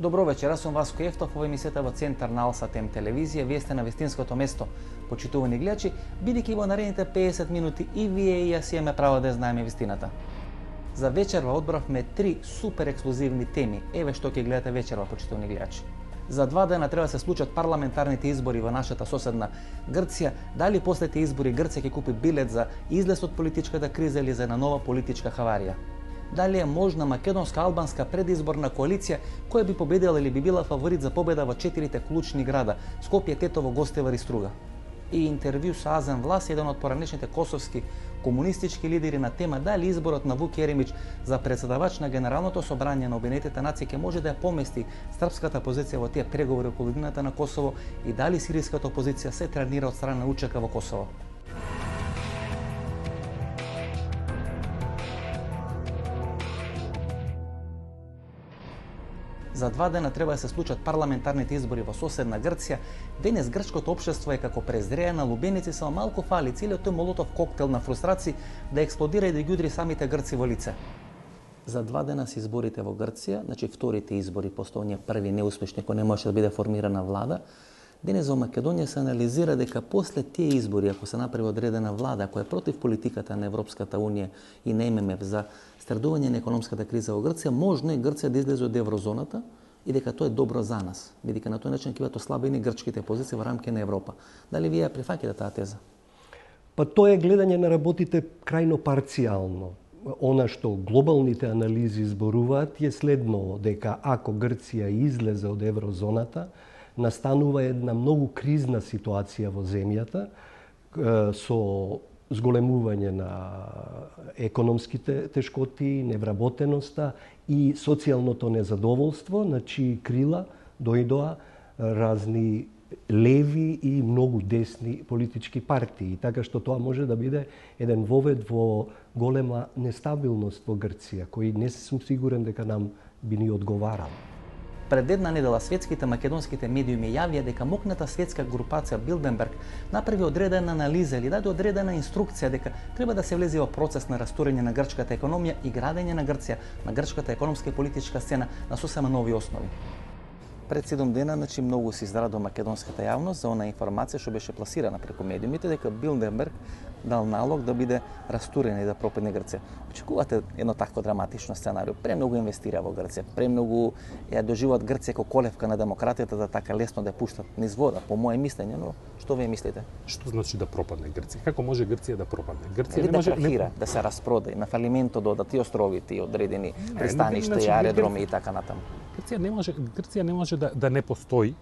Добро вечер, аз сум Васко Ефтов, ова емисијата во центар на Алса Тем телевизија. Вие сте на вистинското место, почитувани гледачи, бидејќи во наредните 50 минути и вие и јас имаме право да знаеме вистината. За вечерва одбравме 3 супер ексклузивни теми. Еве што ќе гледате вечерва, почитувани гледачи. За 2 дена треба да се случат парламентарните избори во нашата соседна Грција. Дали после тие избори Грција ќе купи билет за излез од политичката криза или за една нова политичка хаварија? Дали е можна македонска-албанска предизборна коалиција која би победила или би била фаворит за победа во 4 клучни града Скопје, Тетово, Гостевар и Струга? И интервју со Азем Влас, еден од поранешните косовски комунистички лидери на тема дали изборот на Вук Јеремич за председавач на Генералното собрање на Обединетите нации ќе може да ја помести српската позиција во тие преговори околу иднината на Косово и дали сиријската опозиција се тренира од страна на УЧК во Косово. За 2 дена треба да се случат парламентарните избори во соседна Грција. Денес грчкото општество е како презреена лубеници, само малку фали целиот тој молотов коктел на фрустрации да експлодира и да ги удри самите грци во лице. За 2 дена се изборите во Грција, значи вторите избори после оние први неуспешни кои не можеше да биде формирана влада. Денес во Македонија се анализира дека после тие избори, ако се направи одредена влада која е против политиката на Европската унија и на ММФ за страдување на економската криза во Грција, можно е Грција да излезе од еврозоната и дека тоа е добро за нас, бидејќи на тој начин ќе бидат ослабени грчките позиции во рамки на Европа. Дали вие ја прифаќате таа теза? Па тоа е гледање на работите крајно парцијално. Она што глобалните анализи зборуваат е следно, дека ако Грција излезе од еврозоната, настанува една многу кризна ситуација во земјата со зголемување на економските тешкоти, невработеноста и социјалното незадоволство, на чии крила дојдоа разни леви и многу десни политички партии. Така што тоа може да биде еден вовед во голема нестабилност во Грција, кој не сум сигурен дека нам би ни одговарал. Пред една недела светските македонските медиуми јавија дека мокната светска групација Билденберг направи одредена анализа или даде одредена инструкција дека треба да се влезе во процес на растурење на грчката економија и градење на Грција, на грчката економска и политичка сцена на сосема нови основи. Пред 7 дена, значи, многу се израдува македонската јавност за она информација што беше пласирана преку медиумите дека Билденберг дал налог да биде растурена и да пропадне Грција. Очекувате едно такво драматично сценарио. Премногу инвестира во Грција, премногу ја доживуваат Грција како колевка на демократијата да така лесно да ја пуштат низ вода, по мое мислење, но што вие мислите? Што значи да пропадне Грција? Како може Грција да пропадне? Грција не може да крахира, да се распрода, на фалиментот да одат и островите и одредени пристаништа и аеродроми и така натаму. Грција не може да не постои.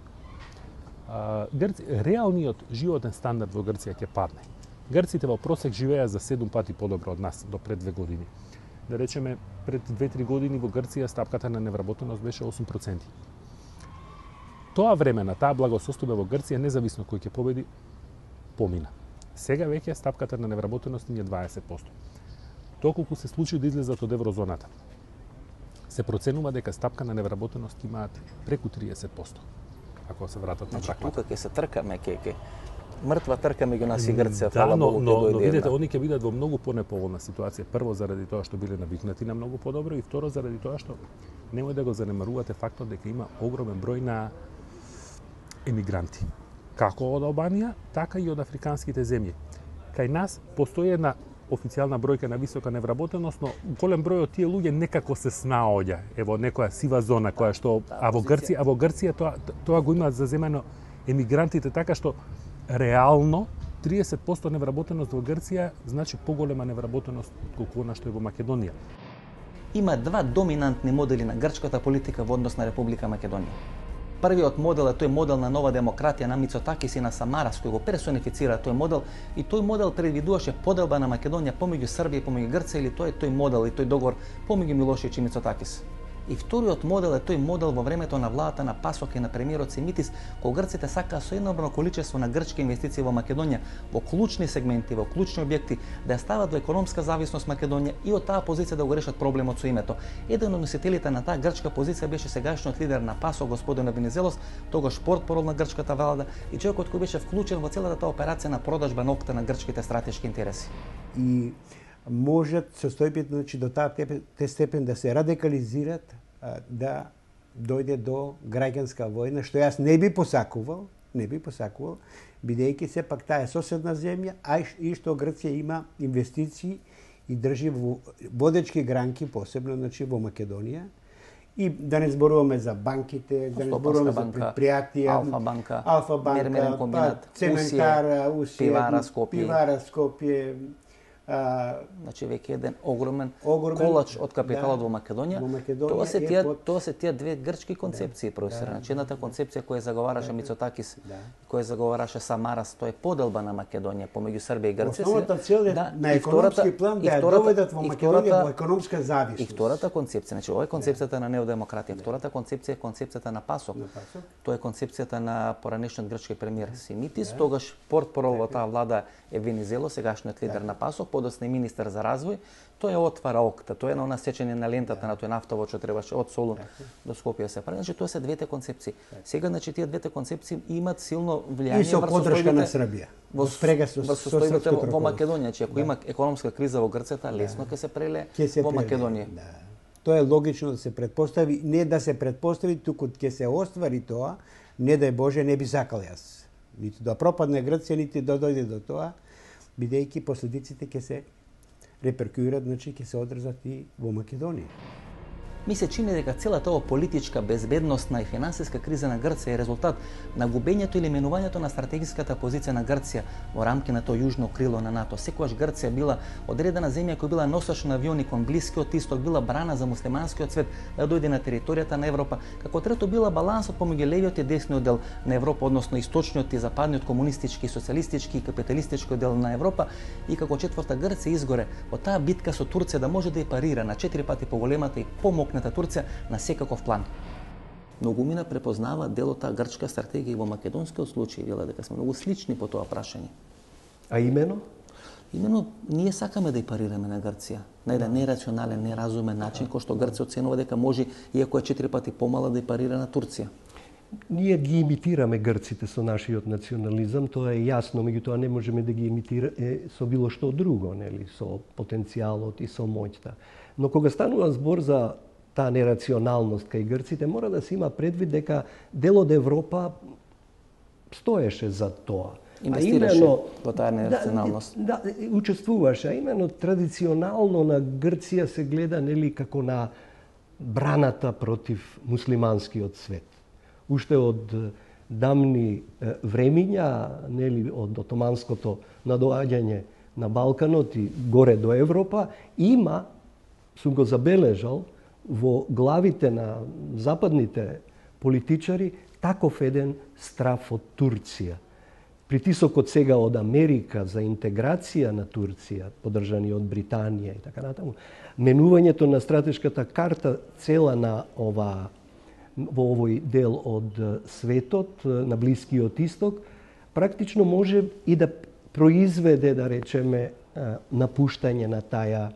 Реалниот животен стандард во Грција ќе падне. Грците во просек живеа за 7 пати подобро од нас до пред 2 години. Да речеме, пред 2-3 години во Грција стапката на невработеност беше 8%. Тоа време на таа благосостојба во Грција, независно кој ќе победи, помина. Сега веќе стапката на невработеност е 20%. Доколку се случи да излезат од еврозоната, се проценува дека стапка на невработеност имаат преку 30%. Ако се вратат на таквата. Тука ќе се тркаме, ќе мртва трка меѓу нас и Грција, фала Богу, но видите, они ќе бидат во многу понеповолна ситуација. Прво заради тоа што биле навикнати на многу подобро и второ заради тоа што немој да го занемарувате фактот дека има огромен број на емигранти. Како од Албанија, така и од африканските земји. Кај нас постои една официјална бројка на висока невработеност, но голем број од тие луѓе некако се снаоѓа во некоја сива зона која што во Грција тоа го имаат заземено емигрантите, така што реално 30% невработеност во Грција значи поголема невработеност колку она што е во Македонија. Има 2 доминантни модели на грчката политика во однос на Република Македонија. Првиот модел е тој модел на нова демократија на Мицотакис и на Самарас, кој го персонифицира тој модел, и тој модел предвидуваше поделба на Македонија помеѓу Србија и помеѓу Грција, или тој модел и тој договор помеѓу Милошевиќ и Мицотакис. И вториот модел е тој модел во времето на владата на Пасок и на премиерот Симитис, кога грците сакаа со еднобрано количество на грчки инвестиции во Македонија, во клучни сегменти, во клучни објекти, да ја стават во економска зависност Македонија и од таа позиција да го решат проблемот со името. Еден од носителите на таа грчка позиција беше сегашниот лидер на Пасок, господин Венизелос, тогаш портпарол на грчката влада и човекот кој беше вклучен во целата таа операција на продажба нокта на грчките стратешки интереси. И можат состојбите, значи, до таа степен да се радикализират, да дојде до граѓанска војна, што јас не би посакувал, бидејќи сепак таа е соседна земја, а и што Грција има инвестиции и држи водечки гранки, посебно значи во Македонија. И да не зборуваме за банките, да не зборуваме за предпријатија, Алфа банка, Цементара, Усија, Пивара Скопје, значи веќе еден огромен колач од капиталот во Македонија. Тоа се тие две грчки концепции, професор. Значи едната концепција која заговараше Мицотакис, која заговараше Самарас, тоа е поделба на Македонија помеѓу Србија и Грција. Основната цел е на економски план да ја доведат во Македонија во економска зависност. И втората концепција, значи ова е концепцијата на неодемократија. Втората концепција е концепцијата на ПАСОК. Тоа е концепцијата на поранешниот грчки премиер Симитис, тогаш портпарол во таа влада е Венизело, сегашниот лидер на ПАСОК, подоцна и министер за развој. Тој отвара окта, тој е на сечење на лентата на тој нафтовод што требаше од Солун до Скопје се прави. Значи тоа се двете концепции. Сега значи тие двете концепции имаат силно влијание и со поддршка на Србија. Во состојбите во Македонија, че ако има економска криза во Грција, лесно ќе се преле во Македонија. Тоа е логично да се претпостави, не да се претпостави, туку ќе се оствари тоа, не дај Боже, не би сакал јас. Ниту да пропадне Грција, ниту да дојде до тоа, бидејќи последиците ќе се реперкуират, значи ќе се одржат и во Македонија. Ми се чини дека целата ова политичка, безбедносна и финансиска криза на Грција е резултат на губењето или менувањето на стратегиската позиција на Грција во рамки на тоа јужно крило на НАТО. Секогаш Грција била одредена земја која била носач на авиони кон Блискиот Исток, била брана за муслиманскиот свет да дојде на територијата на Европа. Како трето била балансот помеѓу левиот и десниот дел на Европа, односно источниот и западниот, комунистички, социјалистички и капиталистички дел на Европа. И како четврта Грција изгоре од таа битка со Турција да може да ја парира на 4 пати поголемата и помокната Турција на секаков план. Многумина препознава делот таа грчка стратегија во македонскиот случај, вела дека сме многу слични по тоа прашање. А имено? Имено, ние сакаме да ја парираме на Грција на еден нерационален, неразумен начин, кој што Грција оценува дека може, иако е 4 пати помала, да ја парира на Турција. Ние ги имитираме грците со нашиот национализам, тоа е јасно, меѓутоа не можеме да ги имитираме со било што друго, нели, со потенцијалот и со моќта. Но кога станува збор за таа нерационалност кај грците, мора да се има предвид дека дел од Европа стоеше за тоа. Инвестираше во таа нерационалност. Да, учествуваше, а именно традиционално на Грција се гледа нели како на браната против муслиманскиот свет. Уште од давни времиња, нели од отоманското надоаѓање на Балканот и горе до Европа, има, сум го забележал, во главите на западните политичари таков еден страф од Турција. Притисокот сега од Америка за интеграција на Турција, подржани од Британија и така натаму, менувањето на стратешката карта цела на во овој дел од светот, на Блискиот Исток, практично може и да произведе, да речеме, напуштање на таа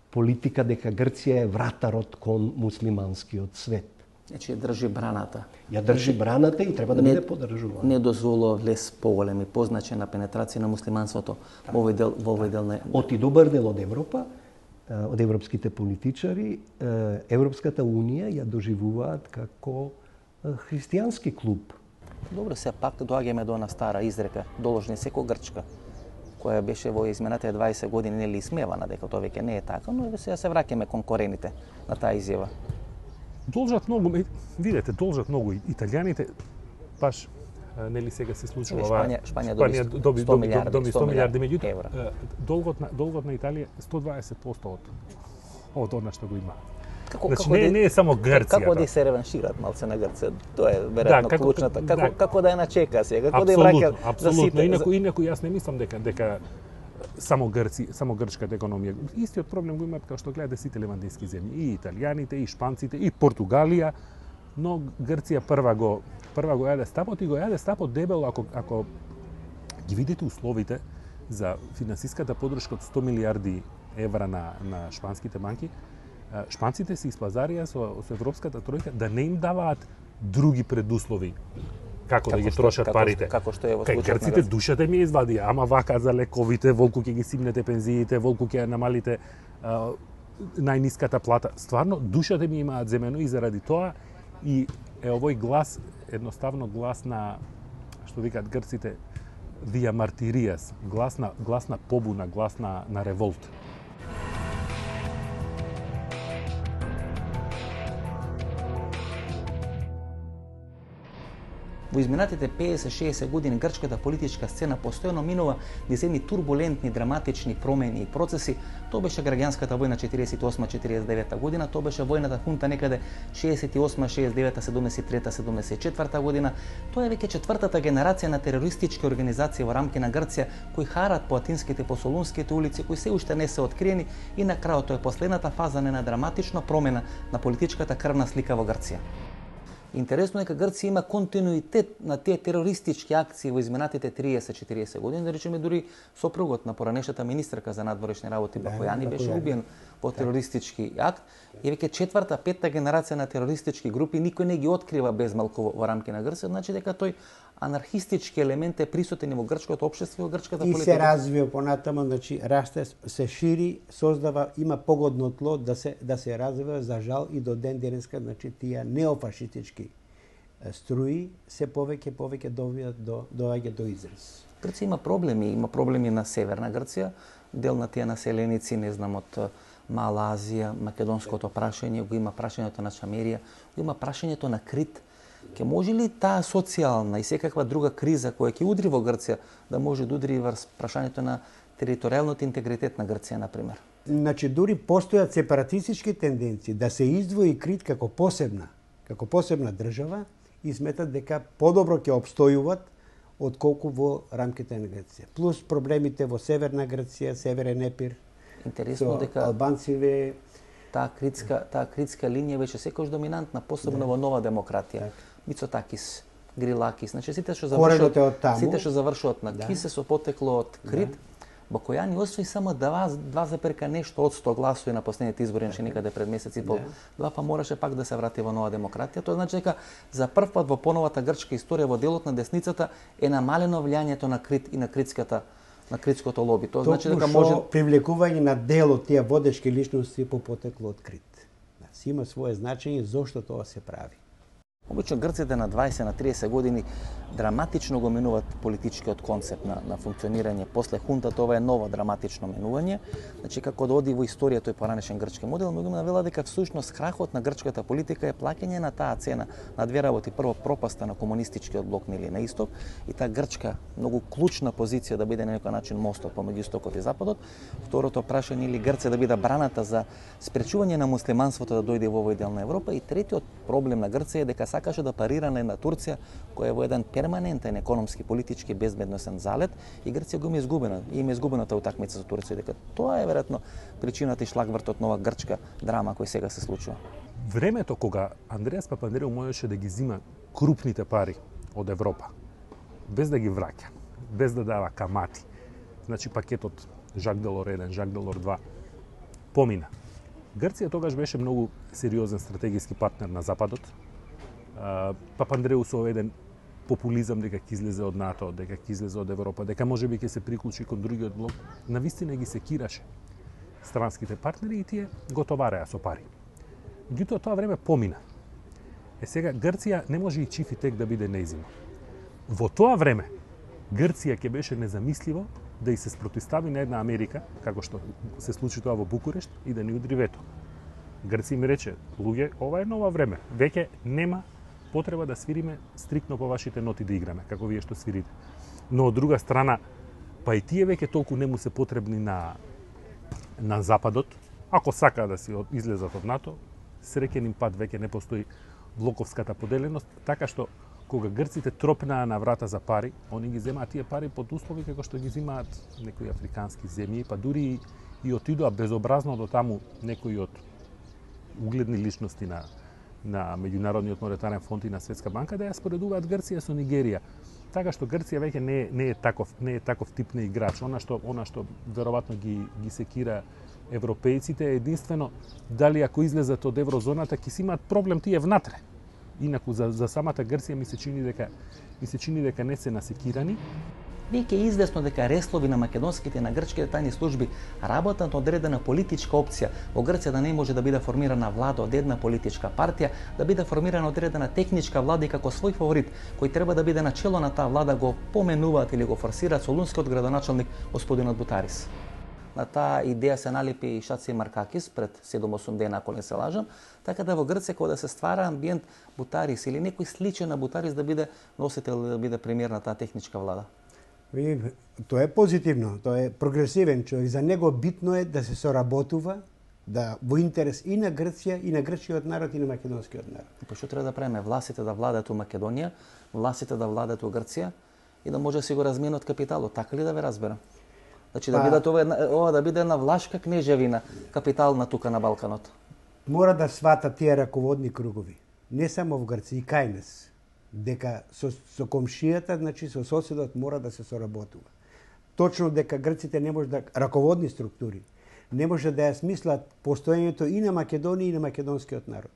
политика дека Грција е вратарот кон муслиманскиот свет. Значи држи браната. Ја држи браната и треба да биде поддржувана. Не дозволува влез поголем и позначена пенетрација на муслиманството во овој дел на... Оти добар дел од Европа, од европските политичари, Европската Унија ја доживуваат како христијански клуб. Добро, се пак доаѓаме до една стара изрека, доложни секој Грчка, која беше во изминатите 20 години нели исмевана дека тоа веќе не е така, но сега се враќаме кон корените на таа изјава. Должат многу, видете, должат многу италијаните, баш нели сега се случува ова Шпања доби 100 милиарди, евра. Долгот на Италија 120% од она што го има. Како не е само Грција. Како да се реваншират малце на Грција? Тоа е веројатно клучната. Како да ја начека сега, како да ја враќа за сите. Инаку јас не мислам дека само грчката економија. Истиот проблем го имаат како што гледате сите левантински земји, и италијаните, и шпанците, и Португалија, но Грција прва го јаде стапот и го јаде стапот дебело ако ги видите условите за финансиската поддршка од 100 милиарди евра на шпанските банки. Шпанците се испазарија со европската тројка да не им даваат други предуслови како да ги трошат парите. Како што е во случајот на Грците душата ми извади, ама вака за лековите, волку ќе ги симнете пензиите, волку ќе намалите најниската плата. Стварно, душата ми имаат земено и заради тоа И е овој глас едноставно глас на, што викаат грците, диамартиријас, глас на побуна, глас на револт. Во изминатите 50-60 години грчката политичка сцена постојано минува низ едни турбулентни, драматични промени и процеси. Тоа беше граѓанската војна 48-49 година, тоа беше војната хунта некаде 68-69-73-74 година. Тоа е веќе четвртата генерација на терористички организации во рамки на Грција кои харат по атинските, по солунските улици, кои се уште не се откриени и на крајот тоа е последната фаза на една драматична промена на политичката крвна слика во Грција. Интересно е дека Грција има континуитет на тие терористички акции во изминатите 30-40 години, да речеме дури сопругот на поранешната министерка за надворешни работи Бакојани беше убиен по терористички акт и веќе четврта, петта генерација на терористички групи никој не ги открива безмалку во рамки на Грција, значи дека тој анархистички елемент е присутен во грчкото општество и во грчката политика. И се развива понатаму, значи расте, се шири, создава, има погодно тло да се развива, за жал и до ден денеска, значи тие неофашистички струи се повеќе доаѓа до израз. Грција има проблеми на северна Грција, дел на тие населеници, не знам, од Мала Азија, македонското прашање, го има прашањето на Шамерија, го има прашањето на Крит. Ке може ли таа социјална и секаква друга криза која ќе удри во Грција да може да удри врз прашањето на територијалниот интегритет на Грција, например? Значи, дури постојат сепаратистички тенденции да се издвои Крит како посебна држава и сметат дека подобро ќе обстојуват отколку во рамките на Грција. Плюс проблемите во Северна Грција, Северен Епир, интересно дека албанциве. Таа критска линија беше секојаш доминантна, посебно во Нова демократија. Мицотакис, Грилакис, значи сите што завршуваат на Кисе со потекло од Крит. Бакојани освои само 2,1 нешто од 100 гласови на последните избори, значи некаде пред месец и пол. Па мораше пак да се врати во Нова демократија. Тоа значи дека за прв пат во поновата грчка историја во делот на десницата е намалено влијанието на Крит и на критското лоби. Тоа значи дека може привлекување на дел од тие водечки личности по потекло од Крит. Си има свое значење зошто тоа се прави. Обично грците на 20 на 30 години драматично го менуваат политичкиот концепт на функционирање. После хунтата ова е ново драматично менување. Значи како да оди во историја тој поранешен грчки модел, многу навела дека всушност крахот на грчката политика е плаќање на таа цена на две работи. Прво, пропаста на комунистичкиот блок нели на исток и таа грчка многу клучна позиција да биде на некој начин мостот помеѓу истокот и западот. Второто прашање или Грција да биде браната за спречување на муслиманството да дојде во овој дел на Европа и третиот проблем на Грција е дека сакаше да парира на една Турција која е во еден перманентен економски, политички, безбедносен залет и Грција го има изгубена. И има изгубена таа утакмица со Турција, дека тоа е веројатно причината и шлагвртот на оваа грчка драма кој сега се случува. Времето кога Андреас Папандреou можеше да ги зима крупните пари од Европа, без да ги враќа, без да дава камати, значи пакетот Жак Делор 1, Жак Делор 2, помина. Грција тогаш беше многу сериозен стратегиски партнер на Западот. Папандреou со еден популизам дека ќе излезе од НАТО, дека ќе излезе од Европа, дека можеби ќе се приклучи кон другиот блок, навистина ги секираше странските партнери и тие го товареа со пари. Меѓутоа тоа време помина. Сега Грција не може и чиф и тек да биде нејзино. Во тоа време Грција ќе беше незамисливо да и се спротивстави на една Америка, како што се случи тоа во Букурешт, и да ни удри вето. Грција ми рече, луѓе, ова е ново време. Веќе нема потреба да свириме стриктно по вашите ноти да играме, како вие што свирите. Но од друга страна, па и тие веќе толку не му се потребни на Западот. Ако сака да си излезат од НАТО, среќен им пат, веќе не постои блоковската поделеност, така што кога грците тропнаа на врата за пари, они ги земаат тие пари под услови како што ги земаат некои африкански земји, па дури и отидоа безобразно до таму некои од угледни личности на Меѓународниот монетарен фонд и на Светска банка да ја споредуваат Грција со Нигерија. Така што Грција веќе не е таков тип на играч. Она што веројатно ги секира европејците е единствено дали ако излезат од еврозоната ќе си имаат проблем тие внатре. Инаку за самата Грција ми се чини дека не се насекирани. Веќе е известно дека реслови на македонските и на грчките тајни служби работат на одредена политичка опција. Во Грција да не може да биде формирана влада од една политичка партија, да биде формирана одредена техничка влада и како свој фаворит, кој треба да биде начело на таа влада, го поменуваат или го форсираат солунскиот градоначалник господинот Бутарис. На таа идеја се налепи и Шаци Маркакис пред 7-8 дена, ако не се лажам, така да во Грција кога да се ствара амбиент Бутарис или некој сличен на Бутарис да биде носител, да биде премиер на таа техничка влада. Тоа е позитивно, тоа е прогресивен човек. За него битно е да се соработува, да во интерес и на Грција, и на грчкиот народ, и на македонскиот народ. Па што треба да правиме? Властите да владаат у Македонија, властите да владаат у Грција и да може да си го разменот капиталот, така ли да ве разберам? Значи да биде ова да биде една влашка кнежевина, капитална тука на Балканот. Мора да сватат тие раководни кругови, не само во Грција, и кај нас, дека со комшијата, значи со соседот мора да се соработува. Точно дека грците не може да раководни структури не може да ја смислат постоењето и на Македонија и на македонскиот народ.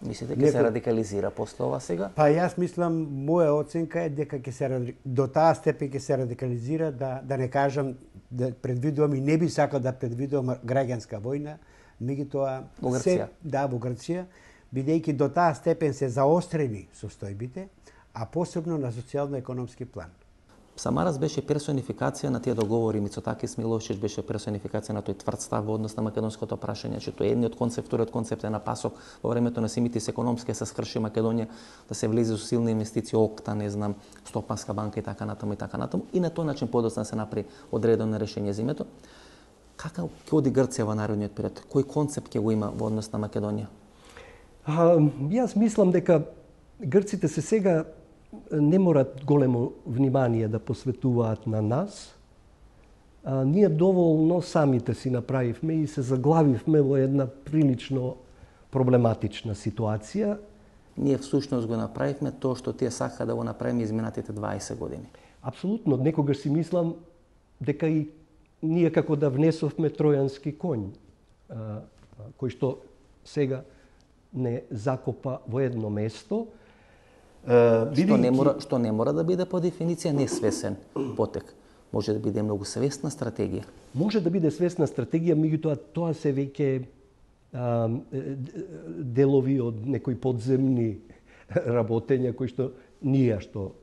Мислите ќе се радикализира после ова сега? Па јас мислам, моја оценка е дека ќе се до таа степен ќе се радикализира, да не кажам да предвидувам и не би сакал да предвидувам граѓанска војна, меѓутоа во Грција. Во Грција, бидејќи до таа степен се заострени состојбите, а посебно на социјално-економски план. Самарас беше персонификација на тие договори, Мицотакис Милошевич беше персонификација на тој тврд став во однос на македонското прашање, че тој едниот концепт, вториот концепт е на пасок во времето на Симитис економски се скрши Македонија, да се влезе со силни инвестиции, ОКТА, не знам, Стопанска банка и така натаму и на тој начин подоцна се направи одредено решение за името. Како ќе оди Грција во наредниот период? Кој концепт ќе го има во однос на Македонија? Јас мислам дека грците се сега не морат големо внимание да посветуваат на нас. Ние доволно самите си направивме и се заглавивме во една прилично проблематична ситуација. Ние всушност го направивме тоа што тие сака да го направиме изминатите 20 години. Апсолутно, некогаш си мислам дека и ние како да внесовме тројански конј, кој што сега не закопа во едно место. Што не мора да биде по дефиниција несвесен потек. Може да биде многу свесна стратегија. Може да биде свесна стратегија, меѓутоа тоа се веќе делови од некои подземни работења кои што ние што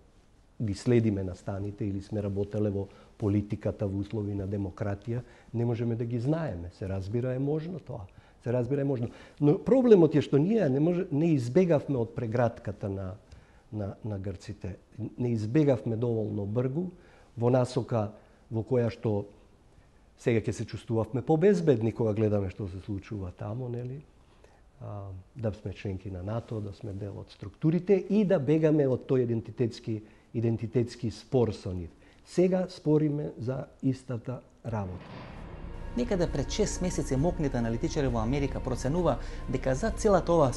ги следиме настаните или сме работеле во политиката во услови на демократија, не можеме да ги знаеме. Се разбира е можно тоа. Се разбира е можно. Но проблемот е што ние не избегавме од прегратката на грците. Не избегавме доволно бргу во насока во која што сега ќе се чувствувавме побезбедни кога гледаме што се случува тамо, нели? Да сме членки на НАТО, да сме дел од структурите и да бегаме од тој идентитетски спор со нив. Сега спориме за истата работа. Некаде пред 6 месеци мокните аналитичари во Америка проценува дека за целата оваа